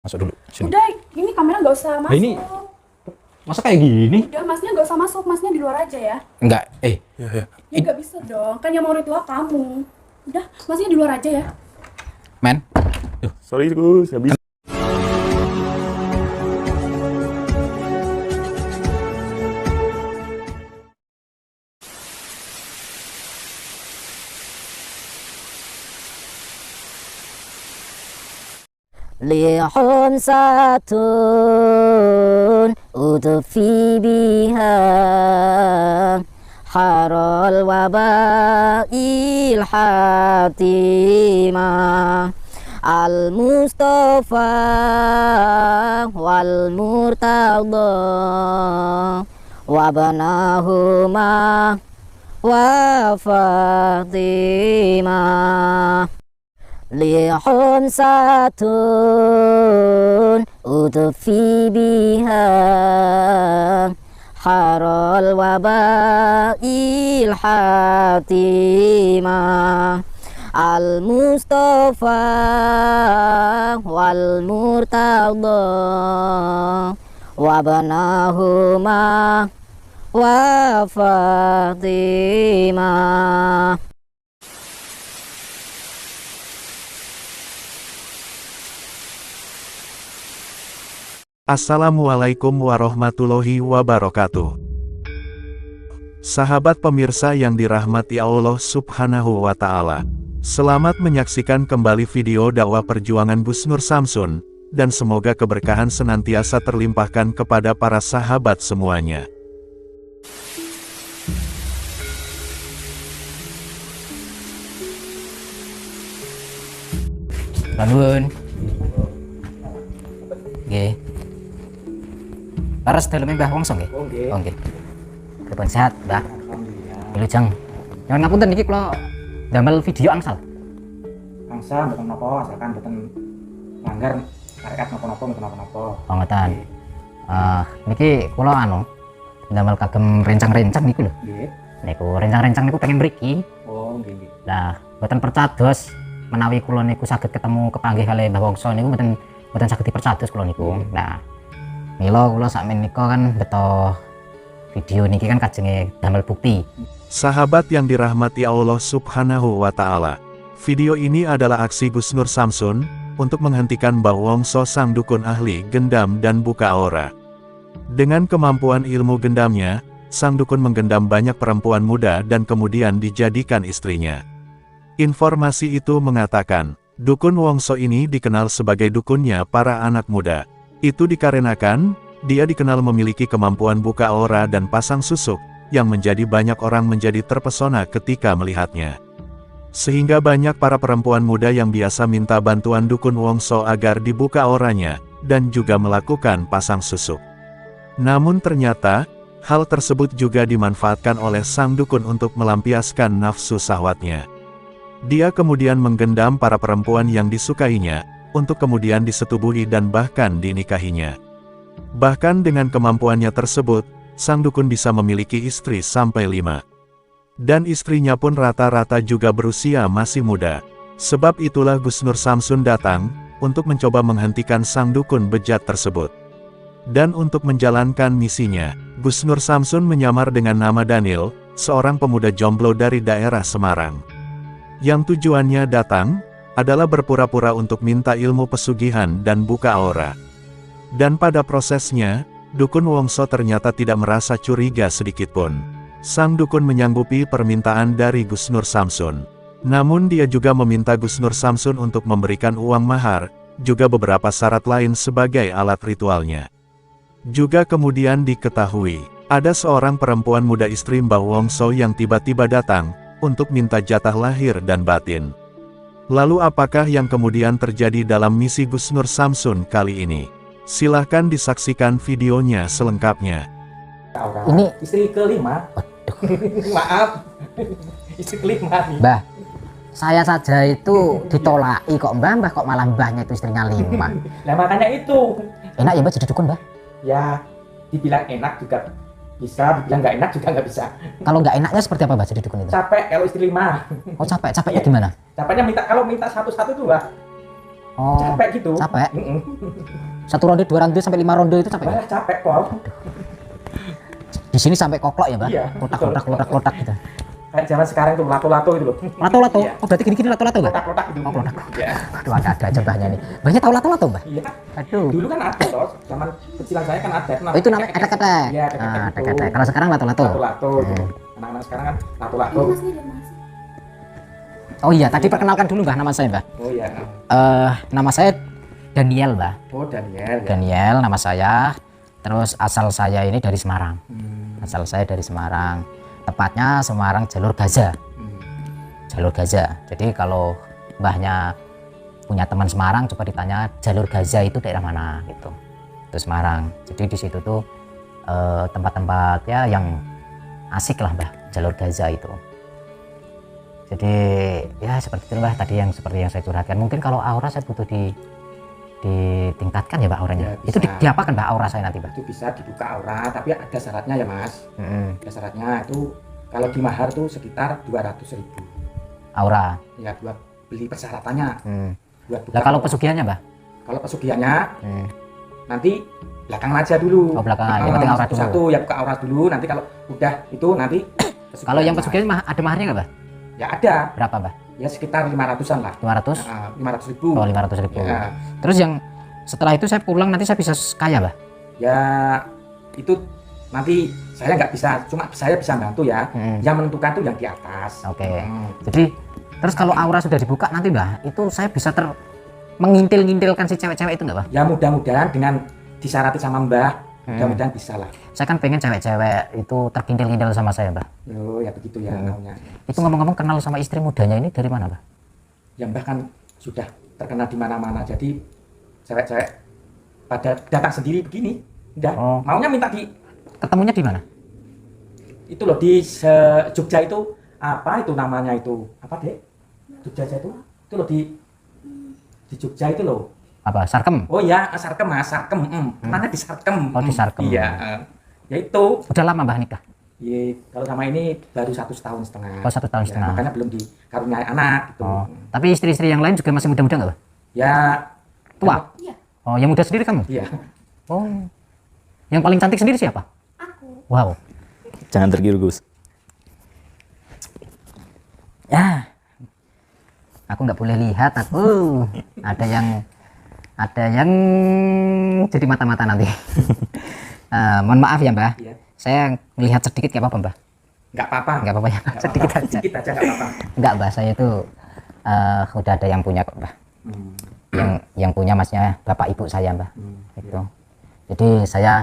Masuk dulu. Sini. Udah, ini kamera nggak usah masuk. Nah, ini masa kayak gini? Udah, masnya nggak usah masuk, masnya di luar aja ya. Enggak, Ya nggak bisa dong, kan yang mau ritual kamu. Udah, masnya di luar aja ya. Men. Sorry Gus, nggak bisa. Lihumsatun udfi biha haral wabail hatimah al-mustafa wal murtada wabanahuma wa fatimah lihumsatun udfi biha haral wabail hatimah al-mustafa wal murtada wabanahuma wa fatimah. Assalamualaikum warahmatullahi wabarakatuh. Sahabat pemirsa yang dirahmati Allah Subhanahu wa Ta'ala, selamat menyaksikan kembali video dakwah perjuangan Gus Nur Samsun, dan semoga keberkahan senantiasa terlimpahkan kepada para sahabat semuanya. Bangun. Oke. Laras dalamnya Mbah Wongso nggih? Nggih. Pripun sehat, Mbah? Wilujeng. Nyuwun ngapunten niki kula damel video angsal. Angsal mboten napa, asalkan mboten langgar syariat napa-napa mboten napa-napa. Oh ngoten. Niki kula damel kagem rencang-rencang niku lho. Nggih. Niku rencang-rencang niku pengen mriki. Oh, nggih nggih. Lah, mboten percados menawi kula niku saged ketemu kepanggih kalih Mbah Wongso niku mboten saged dipercados kula niku. Nah, mila kula sakmenika kan beto video niki kan kajenge damel bukti. Sahabat yang dirahmati Allah Subhanahu wa Ta'ala, video ini adalah aksi Gus Nur Samsun untuk menghentikan Mbah Wongso sang dukun ahli gendam dan buka aura. Dengan kemampuan ilmu gendamnya, sang dukun menggendam banyak perempuan muda dan kemudian dijadikan istrinya. Informasi itu mengatakan, dukun Wongso ini dikenal sebagai dukunnya para anak muda. Itu dikarenakan, dia dikenal memiliki kemampuan buka aura dan pasang susuk, yang menjadi banyak orang menjadi terpesona ketika melihatnya. Sehingga banyak para perempuan muda yang biasa minta bantuan dukun Wongso agar dibuka auranya, dan juga melakukan pasang susuk. Namun ternyata, hal tersebut juga dimanfaatkan oleh sang dukun untuk melampiaskan nafsu syahwatnya. Dia kemudian menggendam para perempuan yang disukainya, untuk kemudian disetubuhi dan bahkan dinikahinya. Bahkan dengan kemampuannya tersebut, sang dukun bisa memiliki istri sampai 5. Dan istrinya pun rata-rata juga berusia masih muda. Sebab itulah Gus Nur Samsun datang, untuk mencoba menghentikan sang dukun bejat tersebut. Dan untuk menjalankan misinya, Gus Nur Samsun menyamar dengan nama Daniel, seorang pemuda jomblo dari daerah Semarang. Yang tujuannya datang, adalah berpura-pura untuk minta ilmu pesugihan dan buka aura. Dan pada prosesnya, dukun Wongso ternyata tidak merasa curiga sedikitpun. Sang dukun menyanggupi permintaan dari Gus Nur Samsun. Namun dia juga meminta Gus Nur Samsun untuk memberikan uang mahar, juga beberapa syarat lain sebagai alat ritualnya. Juga kemudian diketahui, ada seorang perempuan muda istri Mbah Wongso yang tiba-tiba datang, untuk minta jatah lahir dan batin. Lalu apakah yang kemudian terjadi dalam misi Gus Nur Samsun kali ini? Silahkan disaksikan videonya selengkapnya. Ini Istri kelima. Maaf. Istri kelima nih. Mbah, saya saja itu ditolaki kok Mbah kok malah mbahnya itu istrinya 5. Nah makanya itu. Enak ya Mbah jadi dukun Mbah? Ya, dibilang enak juga bisa, dibilang nggak enak juga nggak bisa. Kalau nggak enaknya seperti apa Mbah jadi dukun itu? Capek kalau istri 5. Oh capeknya gimana? Capeknya kalau minta satu-satu tuh lah. Oh, Capek gitu. capek. Mm-mm. 1 ronde, 2 ronde sampai 5 ronde itu capek. Mbah? Malah capek kok. Di sini sampai koklok ya, Mbak? Iya, Kotak gitu. Kayak zaman sekarang tuh lato-lato gitu loh. Lato-lato. Iya. Oh, berarti gini-gini lato-lato, Mbak? Kotak-kotak gitu. Oh, kotak. Iya. Aduh, ada aja Mbahnya nih. Mbahnya tahu lato-lato, Mbah? Iya kan? Aduh. Dulu kan ada toh, zaman kecilan saya kan ada. Oh, itu namanya ketek-ketek. Iya, Ah, ketek-ketek itu. ketek-ketek. Kalau sekarang lato-lato. Lato-lato gitu. Anak-anak sekarang kan lato-lato. Ini Mas, ini Mas. Oh iya, tadi perkenalkan dulu, Mbah, nama saya, Mbah. Oh iya. Nama saya Daniel, Mbah. Oh Daniel ya. Daniel nama saya. Terus asal saya ini dari Semarang. Hmm. Asal saya dari Semarang. Tepatnya Semarang Jalur Gaza. Hmm. Jalur Gaza. Jadi kalau mbahnya punya teman Semarang, coba ditanya Jalur Gaza itu daerah mana gitu. Itu Semarang. Jadi di situ tuh tempat-tempatnya yang asik lah, Mbah. Jalur Gaza itu. Jadi ya seperti itu, Mbah. Tadi yang seperti yang saya curhatkan. Mungkin kalau aura saya butuh ditingkatkan ya, Mbak, auranya. Ya, Itu bisa. diapakan, Mbak, aura saya nanti, Mbak? Itu bisa dibuka aura, tapi ada syaratnya ya Mas. Ada syaratnya itu kalau di mahar tuh sekitar 200.000. Aura. Ya buat beli persyaratannya. Buat buka Lah kalau aura. pesugihannya, Mbah? Kalau pesugihannya nanti belakangan aja dulu. Oh, belakangan. Yang penting aura dulu. Satu ya buka aura dulu. Nanti kalau udah itu nanti. Kalau yang pesugihan ada maharnya nggak, Mbah? Ya ada. Berapa, Mbah? Ya sekitar 500-an lah. 500? 500.000. Oh, 500.000. Ya. Terus yang setelah itu saya pulang nanti saya bisa kaya, Mbah? Ya itu nanti saya nggak bisa, cuma saya bisa bantu ya. Yang menentukan tuh yang di atas. Oke. Jadi terus kalau aura sudah dibuka nanti, Mbah, itu saya bisa mengintil-ngintilkan si cewek-cewek itu nggak, Mbah? Ya mudah-mudahan dengan disyarati sama Mbah, mudah-mudahan bisa lah. Saya kan pengen cewek-cewek itu terkintil-kintil sama saya, Mbah. Oh ya begitu ya maunya. Itu ngomong-ngomong kenal sama istri mudanya ini dari mana, Mbah? Ya Mbah kan sudah terkenal di mana-mana, jadi cewek-cewek pada datang sendiri begini. Udah, Oh. maunya minta di Ketemunya di mana? itu loh di Jogja itu apa itu namanya itu apa deh? Jogja aja itu loh di Jogja itu loh. Apa? Sarkem? Oh ya, Sarkem Mas, Sarkem. Mana di Sarkem? Oh, di Sarkem. Iya. Ya itu. Udah lama, Mbah, nikah? Ya, kalau sama ini baru 1,5 tahun. Oh, 1 tahun Ya, setengah. makanya belum dikaruniai anak gitu. Oh. Tapi istri-istri yang lain juga masih muda-muda nggak, Mbah? Ya Tua? Iya, Oh, yang muda sendiri kamu? Iya. Oh. Yang paling cantik sendiri siapa? aku. Wow. Jangan tergiur, Gus. Ya. Aku nggak boleh lihat aku. Ada yang jadi mata-mata nanti. Mohon maaf ya, Mbah. Iya. Saya melihat sedikit nggak apa-apa, Mbah? Nggak apa-apa. Nggak apa-apa ya, Mbah? Nggak Sedikit apa-apa. aja. Sedikit aja nggak apa-apa. Nggak, Mbah. Saya itu udah ada yang punya kok, Mbah. Yang punya masnya bapak ibu saya, Mbah. Itu. Jadi saya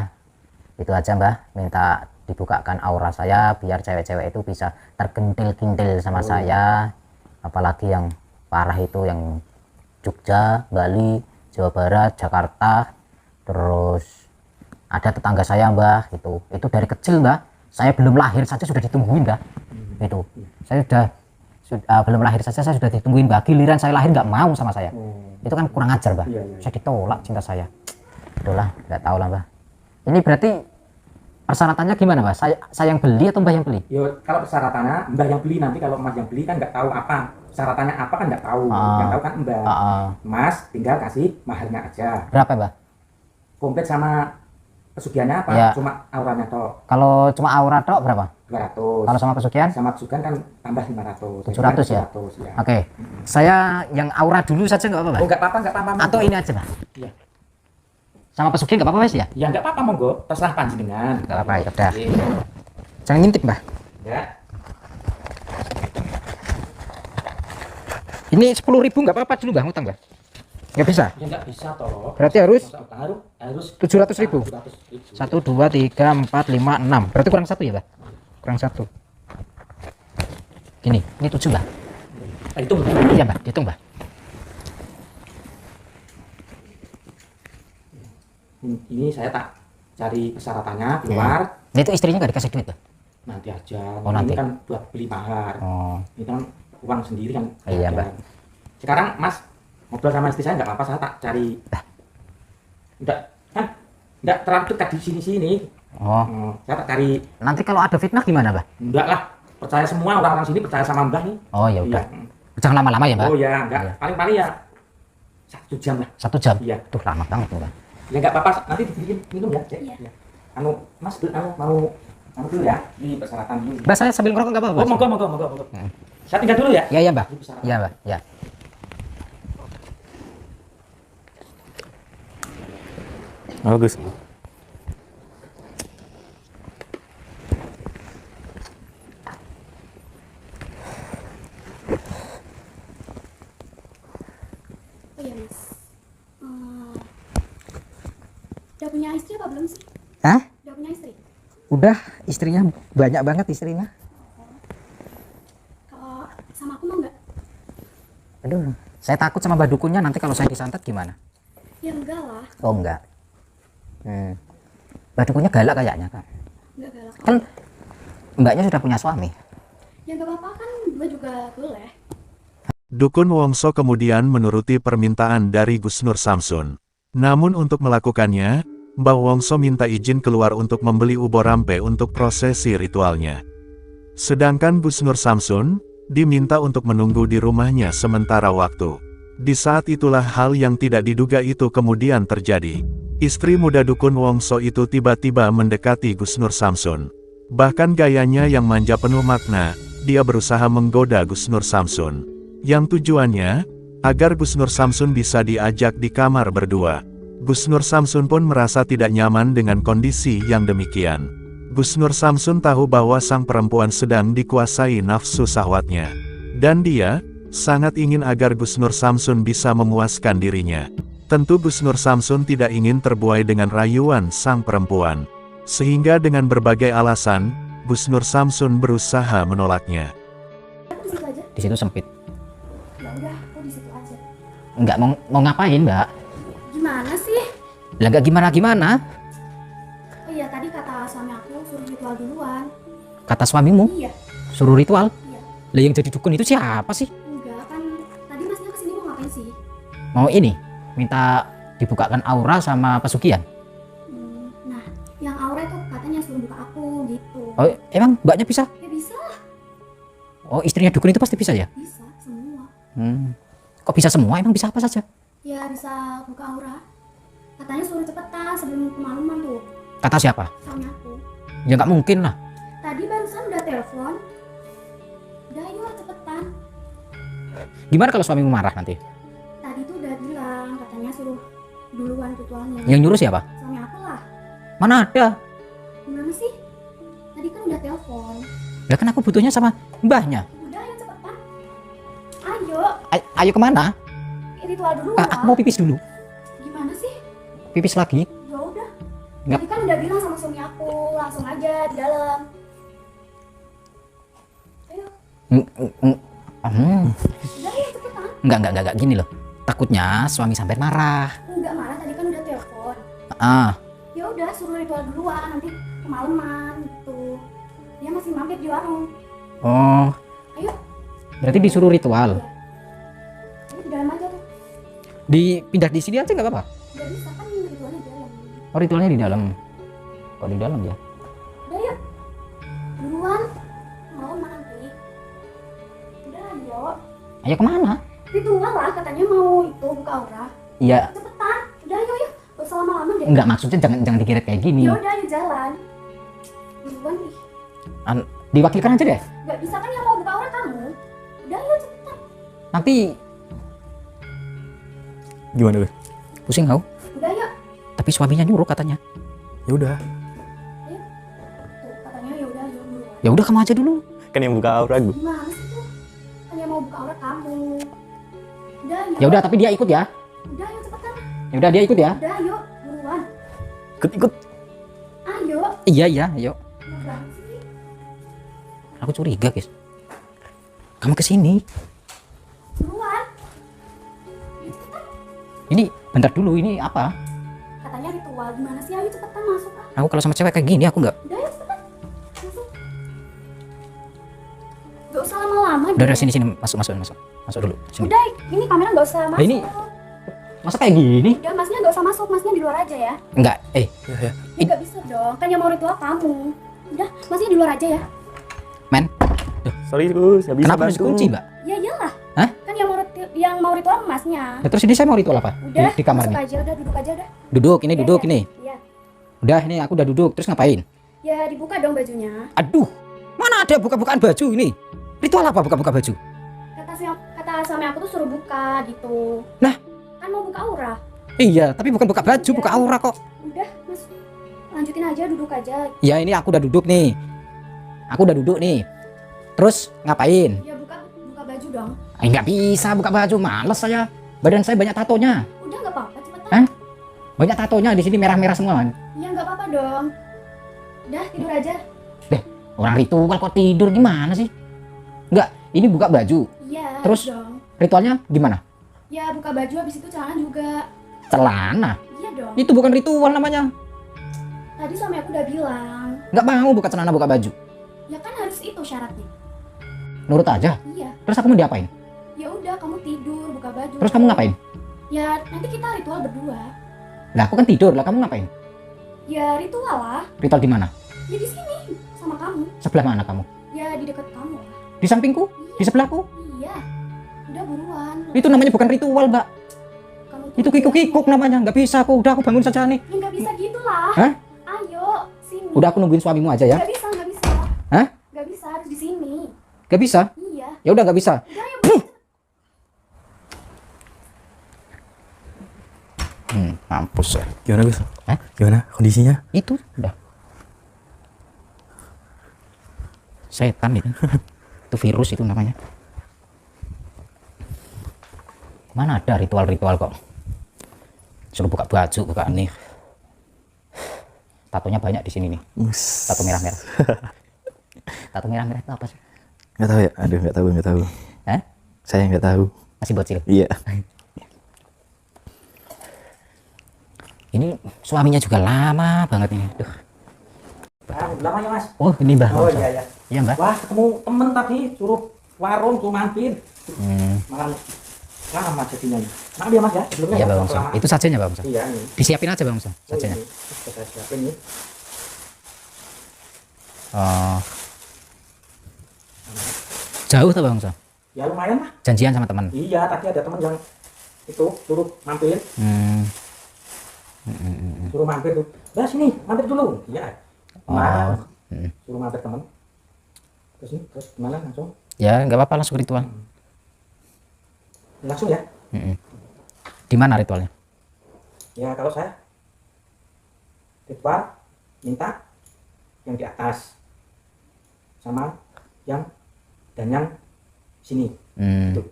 itu aja, Mbah, minta dibukakan aura saya biar cewek-cewek itu bisa terkintil-kintil sama saya, apalagi yang parah itu yang Jogja, Bali, Jawa Barat, Jakarta, terus ada tetangga saya, Mbah, itu dari kecil, Mbah, saya belum lahir saja sudah ditungguin, Mbah. Itu saya sudah belum lahir saja saya sudah ditungguin, Mbah. Giliran saya lahir nggak mau sama saya. Itu kan kurang ajar, Mbah. Iya, iya. Saya ditolak cinta saya. Udahlah, nggak tahu lah, Mbah. Ini berarti persyaratannya gimana, Mbah? Saya yang beli atau Mbah yang beli? Yo, kalau persyaratannya Mbah yang beli, nanti kalau Mas yang beli kan nggak tahu apa persyaratannya apa kan nggak tahu. Yang tahu kan Mbah. Mas tinggal kasih maharnya aja. Berapa, Mbah? Komplit sama pesugihannya apa? Ya. Cuma auranya toh Kalau cuma aura tok berapa? 200. Kalau sama pesugihan? Sama pesugihan kan tambah 500. 700 ya? 700 ya. Oke. Saya yang aura dulu saja nggak apa-apa, Mbah? Oh nggak apa-apa, nggak apa-apa. Atau ini aja, Mbah? Iya. Sama pesugihan nggak apa-apa, Mas, ya? Ya nggak apa-apa monggo, terserah panjenengan. Nggak apa-apa, ya udah. Iya. Jangan ngintip, Mbah. Ya. Ini 10.000 nggak apa-apa dulu, Mbah, ngutang, Mbah? Nggak bisa? Ya nggak bisa toh. Berarti harus Masa utang harus 700.000. 700.000. 1, 2, 3, 4, 5, 6. Berarti kurang 1 ya, Mbah? Kurang 1. Ini 7, Mbah. Itu Iya, Mbah, dihitung, Mbah. ini saya tak cari persyaratannya keluar. Ini itu istrinya nggak dikasih duit, Mbah? Nanti aja. Oh, nanti. Ini kan buat beli mahar. Oh, Ini kan uang sendiri kan. Iya, ada. Mbak. Sekarang Mas ngobrol sama istri saya nggak apa-apa, saya tak cari. Enggak terlalu dekat di sini-sini. oh. Saya tak cari. Nanti kalau ada fitnah gimana, Mbah? Enggak lah. Percaya semua orang-orang sini percaya sama Mbah nih. Oh, ya udah. Iya. Jangan lama-lama ya, Mbah. Oh ya, enggak. Iya. Paling-paling ya 1 jam lah. 1 jam? Iya. Tuh lama banget tuh kan. Ya nggak apa-apa, nanti dibikin minum ya, Dek. Iya. Ya. Mas mau dulu ya di persyaratan dulu. Mbak, saya sambil ngerokok nggak apa-apa? Oh, monggo. Saya tinggal dulu ya. Iya, Mbak. Di persyaratan. Iya, Mbak. Ya. Bagus. Oh iya mas. Udah punya istri apa belum sih? Hah? Udah punya istri? Udah, istrinya banyak banget istrinya. Kalau sama aku mau nggak? Aduh, saya takut sama mbak dukunnya, nanti kalau saya disantet gimana? Ya enggak lah, Oh enggak. Mbak dukunnya galak kayaknya kan. enggak galak. Kan mbaknya sudah punya suami. Ya nggak apa-apa kan, gue juga boleh. Dukun Wongso kemudian menuruti permintaan dari Gus Nur Samsun. Namun untuk melakukannya, Mbah Wongso minta izin keluar untuk membeli ubo rampe untuk prosesi ritualnya. Sedangkan Gus Nur Samsun diminta untuk menunggu di rumahnya sementara waktu. Di saat itulah hal yang tidak diduga itu kemudian terjadi. Istri muda Dukun Wongso itu tiba-tiba mendekati Gus Nur Samsun. Bahkan gayanya yang manja penuh makna, dia berusaha menggoda Gus Nur Samsun. Yang tujuannya, agar Gus Nur Samsun bisa diajak di kamar berdua. Gus Nur Samsun pun merasa tidak nyaman dengan kondisi yang demikian. Gus Nur Samsun tahu bahwa sang perempuan sedang dikuasai nafsu syahwatnya. Dan dia sangat ingin agar Gus Nur Samsun bisa memuaskan dirinya. Tentu Gus Nur Samsun tidak ingin terbuai dengan rayuan sang perempuan. Sehingga dengan berbagai alasan, Gus Nur Samsun berusaha menolaknya. Aku di situ aja. Di situ sempit. Ya udah, aku di situ aja. Enggak mau ngapain, Mbak? Gimana sih? Lah enggak gimana-gimana. Oh iya, tadi kata suami aku suruh ritual duluan. Kata suamimu Iya, suruh ritual. iya. Lah yang jadi dukun itu siapa sih? Enggak kan, tadi masnya kesini mau ngapain sih? Mau ini, minta dibukakan aura sama pesugihan. Nah, yang aura itu katanya suruh buka aku gitu. Oh, emang mbaknya bisa? Ya bisa lah, Oh, istrinya dukun itu pasti bisa ya? bisa semua. Kok bisa semua? Emang bisa apa saja? Ya bisa buka aura. Katanya suruh cepetan sebelum kemalaman tuh, Kata siapa? suami aku. Ya nggak mungkin lah. Tadi barusan udah telepon. Udah yuk cepetan. Gimana kalau suamimu marah nanti? Tadi tuh udah bilang, katanya suruh duluan ritualnya. Yang nyuruh siapa? Suami aku lah. Mana ada? Gimana sih? Tadi kan udah telepon. Ya kan aku butuhnya sama mbahnya. Udah ayo cepetan. Ayo, Ayo kemana? ritual dulu Aku mau pipis dulu. Gimana sih? Pipis lagi. Ya udah. Nggak. Tadi kan udah bilang sama suami aku, langsung aja di dalam. Ayo, udah ayo cepetan. Enggak gini loh. Takutnya suami sampai marah. Enggak marah, tadi kan udah telepon. Ah, Ya udah suruh ritual duluan, nanti kemalaman gitu. Dia masih mampir di warung. oh, Ayo, berarti disuruh ritual. ayo di dalam aja tuh. Dipindah di sini aja nggak apa-apa. Udah bisa kan ritualnya di dalam. Oh, ritualnya di dalam. Kok di dalam ya? Udah yuk. Duluan. Mau nanti. Udah ayo. Ayo kemana? Ritual lah katanya mau itu buka aura. Iya, Cepetan. Udah ayo yuk. Gak usah lama-lama deh. enggak maksudnya jangan dikira kayak gini. Ya udah ayo jalan. Duluan nih. Diwakilkan aja deh. Gak bisa kan yang mau buka aura kamu. Udah ayo cepetan. Nanti Gimana tuh? pusing kau. Udah yuk. Tapi suaminya nyuruh katanya. Ya udah. Tuh katanya ya udah ayo duluan. Ya udah kamu aja dulu. Kan yang buka aura gue. Gimana sih tuh? Kan yang mau buka aura kamu. Udah ayo. Ya udah tapi dia ikut ya. Udah ayo cepetan. Ya udah dia ikut ya. Udah ayo buruan. Ikut. Ayo. Iya, ayo. Mau banget sih. Aku curiga, guys. Kamu kesini. Buruan. Ayo cepetan. Ini bentar dulu, ini apa? Katanya ritual. Gimana sih? Ayo cepetan masuk ah. Aku kalau sama cewek kayak gini aku nggak. Udah ayo cepetan. Masuk. Gak usah lama-lama. Udah deh. sini masuk dulu. Sini. Udah, ini kamera gak usah masuk. ini- Masa kayak gini? Udah, masnya gak usah masuk, masnya di luar aja ya. Enggak. Ya. Ya gak bisa dong, kan yang mau ritual kamu. Udah, masnya di luar aja ya. Men, Sorry Gus, nggak bisa kenapa harus bantu. kunci, Mbak? Ya iyalah. Hah? Kan yang mau yang mau ritual emasnya. Nah, terus ini saya mau ritual apa? Udah, Di kamar masuk nih. aja, udah duduk aja udah. Duduk, ini Iya, duduk iya. ini. Iya. Udah, ini aku udah duduk. Terus ngapain? Ya dibuka dong bajunya. Aduh, mana ada buka-bukaan baju ini? Ritual apa buka-buka baju? Kata suami aku tuh suruh buka gitu. Lah? Kan mau buka aura. Iya, tapi bukan buka baju, Iya. buka aura kok. Udah, Mas. Lanjutin aja, duduk aja. Ya ini aku udah duduk nih. Aku udah duduk nih. Terus ngapain? Ya buka baju dong. Nggak bisa buka baju, males saya. Badan saya banyak tatonya. Udah nggak apa-apa, cepetan. Hah? Banyak tatonya di sini merah-merah semua. Ya nggak apa-apa dong. Udah tidur aja. Orang ritual kok tidur gimana sih? Enggak, ini buka baju. Iya. Terus? dong. Ritualnya gimana? Ya buka baju habis itu celana juga. Celana. Iya dong. Itu bukan ritual namanya. Tadi suami aku udah bilang. Nggak mau buka celana buka baju. Ya kan harus itu syaratnya. Nurut aja. Iya. Terus aku mau diapain? Ya udah kamu tidur buka baju. Terus kamu ngapain? Ya nanti kita ritual berdua. Lah aku kan tidur, lah kamu ngapain? Ya ritual lah. Ritual di mana? Ya di sini sama kamu. Sebelah mana kamu? Ya di dekat kamu lah. Di sampingku? Di sebelahku? Iya. Udah buruan. Itu namanya bukan ritual, Mbak. Kamu tuh Itu kikuk-kikuk namanya. Nggak bisa aku. Udah aku bangun saja nih. Ya nggak bisa gitu lah. Hah? Ayo sini. Udah aku nungguin suamimu aja ya. Nggak bisa, nggak bisa. Hah? Nggak bisa, harus di sini. Nggak bisa? Iya. Ya udah nggak bisa. Udah ayo. Mampus ya. Gimana Gus? Hah? Gimana kondisinya? Itu udah. Setan itu. Itu virus itu namanya. Mana ada ritual-ritual kok. Suruh buka baju, buka nih. Tatonya banyak di sini nih. Tato merah-merah. Tato merah-merah itu apa sih? Nggak tahu ya. Aduh, nggak tahu. Hah? Saya nggak tahu. Masih bocil. Iya. Ini suaminya juga lama banget ini. Duh. Lama ya Mas? Oh, ini Mbah. Oh iya ya. Iya, Mbak. Wah ketemu temen tadi suruh warung suruh mampir. Malah lama jadinya. Maaf ya Mas ya. Sebelumnya Iya, ya, Bang Wongso. kelamaan. Itu sajanya, Bang Wongso. Iya ini. Disiapin aja, Bang Wongso, Oh, sajanya. ini. Saya siapin nih. Oh. Jauh tuh, Bang Wongso. Ya lumayan lah. Janjian sama teman. Iya tadi ada temen yang itu suruh mampir. Suruh mampir tuh. Nah sini mampir dulu. Iya. Nah, suruh mampir temen. Terus gimana langsung? Ya, nggak apa-apa, langsung ritual. Langsung ya. Di mana ritualnya? Ya kalau saya ritual minta yang di atas sama yang dan yang sini. Tuh.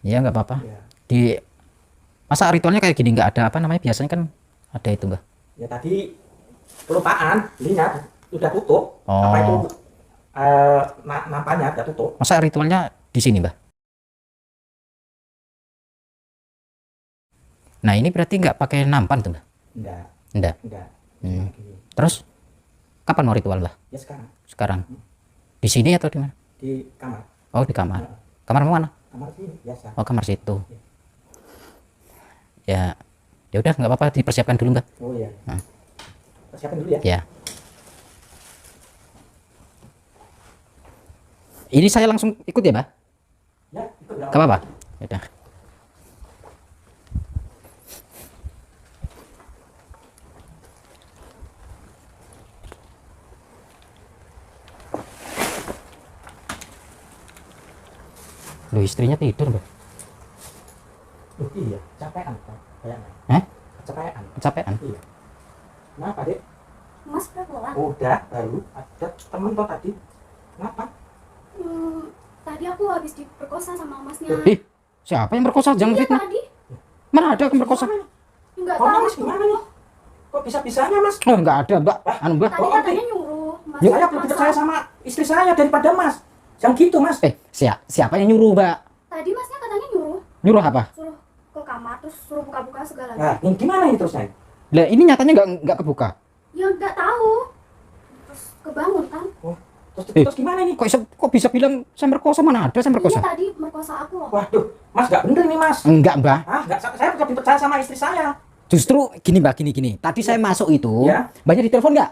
Ya, nggak apa-apa. Ya. Di masa ritualnya kayak gini nggak ada apa namanya? Biasanya kan ada itu, Mbak. Ya tadi kelupaan lihat udah tutup. Oh. Apa itu nampaknya udah tutup. Masa ritualnya di sini, Mbak? Nah, ini berarti nggak pakai nampan tuh, Mbak? Enggak. Enggak. Enggak. Gini. Terus kapan mau ritual, Mbak? Ya sekarang Sekarang. Di sini atau di mana? di kamar. Oh, di kamar. Kamar mana? Kamar sini biasa. Oh, kamar situ. Ya. Ya udah, nggak apa-apa, dipersiapkan dulu, Mbak. Oh iya. Nah. Persiapin dulu ya. Ya. Ini saya langsung ikut ya, Mbak? Ya, ikut ya. Gak apa-apa. Ya udah. Loh, istrinya tidur, Mbak. Oh, iya, capean kayaknya. Hah? Kecapean. Kecapean? Iya. Kenapa, Dek? Mas udah pulang. Udah, baru ada temen kok tadi. Kenapa? Tadi aku habis diperkosa sama masnya. Ih, siapa yang merkosa? Jangan Iya fitnah. tadi. Mana ada yang merkosa? Enggak Kok tahu. Mas gimana nih? Kok bisa-bisanya Mas? Oh, enggak ada, Mbak. Anu, Mbak. Tadi katanya nyuruh Mas. Saya lebih percaya sama istri saya daripada Mas. Yang gitu Mas. Siapa yang nyuruh, Mbak? Tadi Masnya katanya nyuruh Nyuruh apa? suruh ke kamar terus suruh buka-buka segala. Nah, ini gimana ini terusnya? Lah, ini nyatanya enggak kebuka. Ya enggak tahu. Terus kebangun kan? Terus gimana ini? Kok bisa bilang saya merkosa? Mana ada saya Iya merkosa? tadi merkosa aku loh. Waduh, Mas nggak bener nih Mas. Enggak, Mbak. Ah, nggak, saya lebih percaya sama istri saya. Justru gini, Mbak, gini. Tadi saya masuk itu, Ya. banyak ditelepon nggak?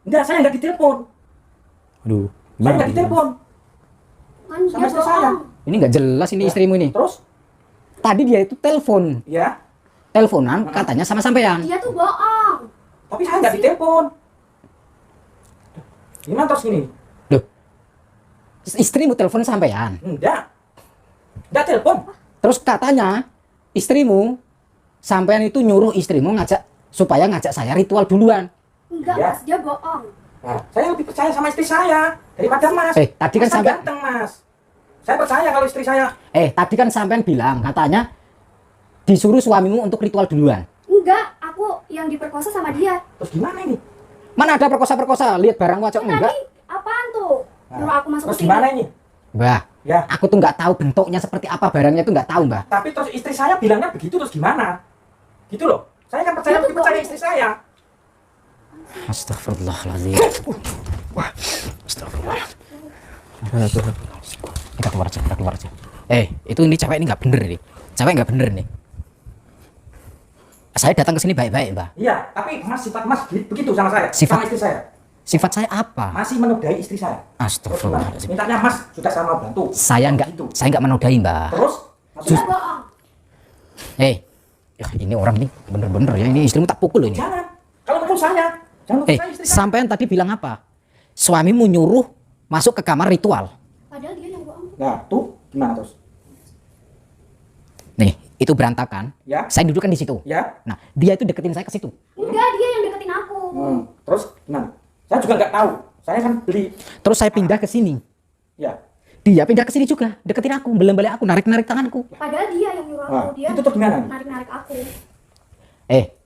Enggak, saya nggak ditelepon. Aduh. Saya nggak ditelepon. Kan dia Sama istri saya. bohong. Ini nggak jelas ini istrimu ini. Terus tadi dia itu telepon. Ya. Teleponan katanya sama sampean. Dia tuh bohong. Tapi saya nggak ditelepon. Gimana terus gini? Loh. Istrimu telepon sampean. Enggak. Enggak telepon. Terus katanya istrimu sampean itu nyuruh istrimu supaya ngajak saya ritual duluan. Enggak, Ya. Mas, dia bohong. Nah, saya lebih percaya sama istri saya daripada Mas. Tadi kan Mas sampai ganteng, Mas. Saya percaya kalau istri saya. tadi kan sampean bilang katanya disuruh suamimu untuk ritual duluan. Enggak, aku yang diperkosa sama dia. Terus gimana ini? Mana ada perkosa-perkosa, lihat barang wajah enggak? Tadi apaan tuh? Nyuruh aku masuk Terus ke sini. gimana ini? Mbah, Ya. aku tuh nggak tahu bentuknya seperti apa, barangnya tuh nggak tahu, Mbah. Tapi terus istri saya bilangnya begitu, terus gimana? Gitu loh. Saya kan percaya, Dia tuh lebih percaya bohong. istri saya. Astagfirullahaladzim. Wah, astagfirullah. Kita keluar aja. Itu ini cewek ini nggak bener ini. Cewek nggak bener nih. Saya datang ke sini baik-baik, Mbah. Iya, tapi Mas sifat Mas begitu sama saya, Sifat- sama istri saya. Sifat saya apa? Masih menodai istri saya. Terus gimana? Astagfirullahaladzim. Mintanya Mas sudah saya mau bantu. Saya Gitu. nggak menodai, Mbah. Terus Dia maksudnya bohong. Ya, ini orang nih bener-bener ya, ini istrimu tak pukul ini. jangan. Kalau pukul saya, jangan pukul saya istri saya. Sampean tadi bilang apa? Suamimu nyuruh masuk ke kamar ritual. Padahal dia yang bohong. Nah, tuh gimana terus? Nih, itu berantakan. Ya. Saya dudukkan di situ. Ya. Nah, dia itu deketin saya ke situ. Enggak, dia yang deketin aku. Terus gimana? Saya juga nggak tahu. Saya kan beli. Terus saya pindah ke sini. Ya. Dia pindah ke sini juga, deketin aku, belem-belem aku, narik-narik tanganku. Padahal dia yang nyuruh Nah, aku. Dia itu tuh gimana? narik-narik aku.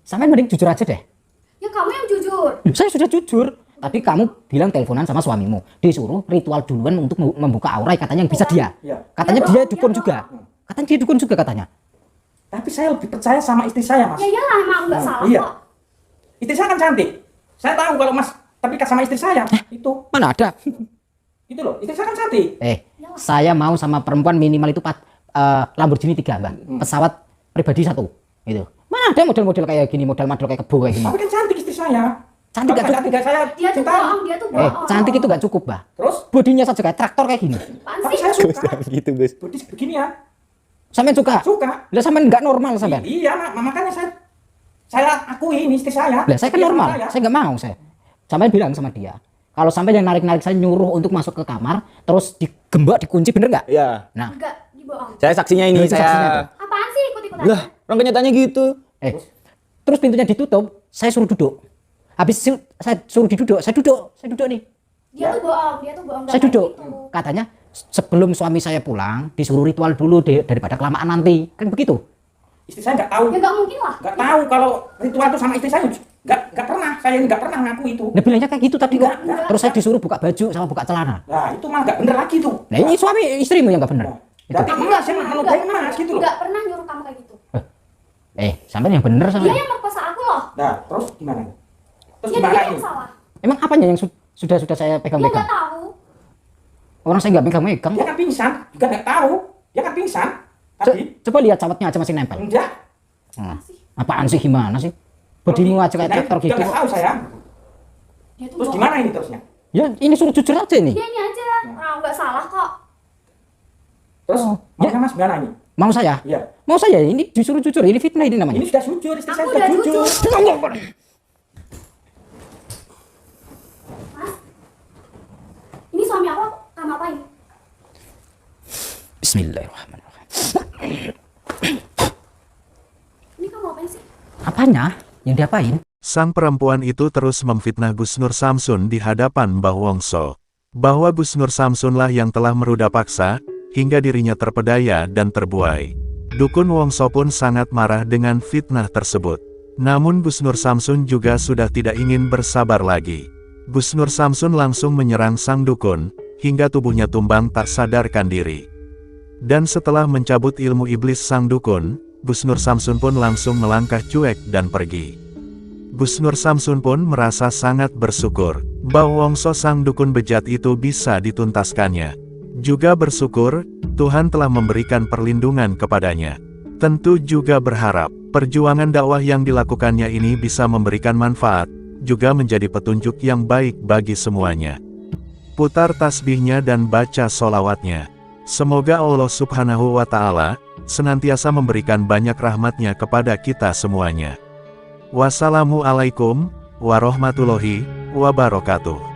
Sampean mending jujur aja deh. Ya kamu yang jujur. Loh, saya sudah jujur. Tadi kamu bilang teleponan sama suamimu, disuruh ritual duluan untuk membuka aura, katanya yang bisa dia. Iya. Katanya Iya, dia Bang. dukun Iya, juga. Bang. Katanya dia dukun juga katanya. Tapi saya lebih percaya sama istri saya, Mas. Ya iyalah, emang nggak salah iya. kok. Istri saya kan cantik. Saya tahu kalau Mas tapi sama istri saya itu Mana ada? itu loh. Istri saya kan cantik. Saya mau sama perempuan minimal itu Lamborghini 3, Mbak. Pesawat pribadi 1. Itu. Mana ada model-model kayak gini, model-model kayak kebo kayak gini. Tapi kan cantik istri saya. Cantik Kalau nggak cantik nggak saya Dia tuh cintai. bohong, dia tuh bohong. Cantik itu nggak cukup, Mbak. Terus? Bodinya saja kayak traktor kayak gini. Apaan Tapi sih? saya suka. gitu Gus. Bodi begini ya. Sampean suka? Suka. Lah sampean nggak normal sampean. Iya, makanya saya akui ini istri saya. Lah saya kan Iya, normal. sama Saya nggak mau saya. Sampean bilang sama dia, kalau sampai yang narik-narik saya nyuruh untuk masuk ke kamar, terus digembok, dikunci, bener nggak? Iya. Nah, Enggak, dibohong. Saya saksinya ini, Itu saksinya tuh. saya. Apaan sih ikut-ikutan? Lah, orang kenyataannya gitu. terus pintunya ditutup, saya suruh duduk. Habis saya suruh saya duduk nih. Dia tuh bohong, dia tuh bohong. Saya nggak duduk. kayak gitu. Katanya sebelum suami saya pulang, disuruh ritual dulu daripada kelamaan nanti. Kan begitu. Istri saya nggak tahu. Ya nggak mungkin lah. Nggak tahu kalau ritual itu sama istri saya. Nggak pernah. Saya nggak pernah ngaku itu. Nah bilangnya kayak gitu tadi kok. Enggak. Terus saya disuruh buka baju sama buka celana. Nah, itu malah nggak bener lagi tuh. Nah ini suami istrimu yang nggak bener. Itu. Berarti emas yang menodai emas gitu loh. Nggak pernah nyuruh kamu kayak gitu. Sampai yang bener Dia sampai. yang merkosa aku loh. Nah, terus gimana? Terus Ya gimana dia ini? yang salah. Emang apanya yang sudah saya Dia pegang-pegang? nggak tahu. Orang saya nggak pegang-pegang. Dia kan pingsan, juga nggak tahu. Dia kan pingsan. Tadi. Coba lihat cawatnya aja masih nempel. Enggak. Apaan sih, gimana sih? Bodimu aja kayak traktor Juga gitu. nggak tahu saya. Dia tuh Terus bohong. gimana ini terusnya? Ya ini suruh jujur aja nih. Dia ini aja. Orang nggak salah kok. Terus maunya Mas gimana ini? Mau saya? Iya. Mau saya? Ini disuruh jujur. Ini fitnah ini namanya. Ini sudah jujur, istri saya Aku sudah udah jujur. jujur. Mas, ini suami aku kamu apain? Bismillahirrahmanirrahim. Ini kamu apain sih? Apanya? Yang diapain? Sang perempuan itu terus memfitnah Gus Nur Samsun di hadapan Mbah Wongso. Bahwa Gus Nur Samsunlah yang telah meruda paksa, hingga dirinya terpedaya dan terbuai. Dukun Wongso pun sangat marah dengan fitnah tersebut. Namun Gus Nur Samsun juga sudah tidak ingin bersabar lagi. Gus Nur Samsun langsung menyerang sang dukun, hingga tubuhnya tumbang tak sadarkan diri. Dan setelah mencabut ilmu iblis sang dukun, Gus Nur Samsun pun langsung melangkah cuek dan pergi. Gus Nur Samsun pun merasa sangat bersyukur bahwa Wongso sang dukun bejat itu bisa dituntaskannya. Juga bersyukur, Tuhan telah memberikan perlindungan kepadanya. Tentu juga berharap, perjuangan dakwah yang dilakukannya ini bisa memberikan manfaat, juga menjadi petunjuk yang baik bagi semuanya. Putar tasbihnya dan baca solawatnya. Semoga Allah Subhanahu wa Ta'ala senantiasa memberikan banyak rahmatnya kepada kita semuanya. Wassalamualaikum warahmatullahi wabarakatuh.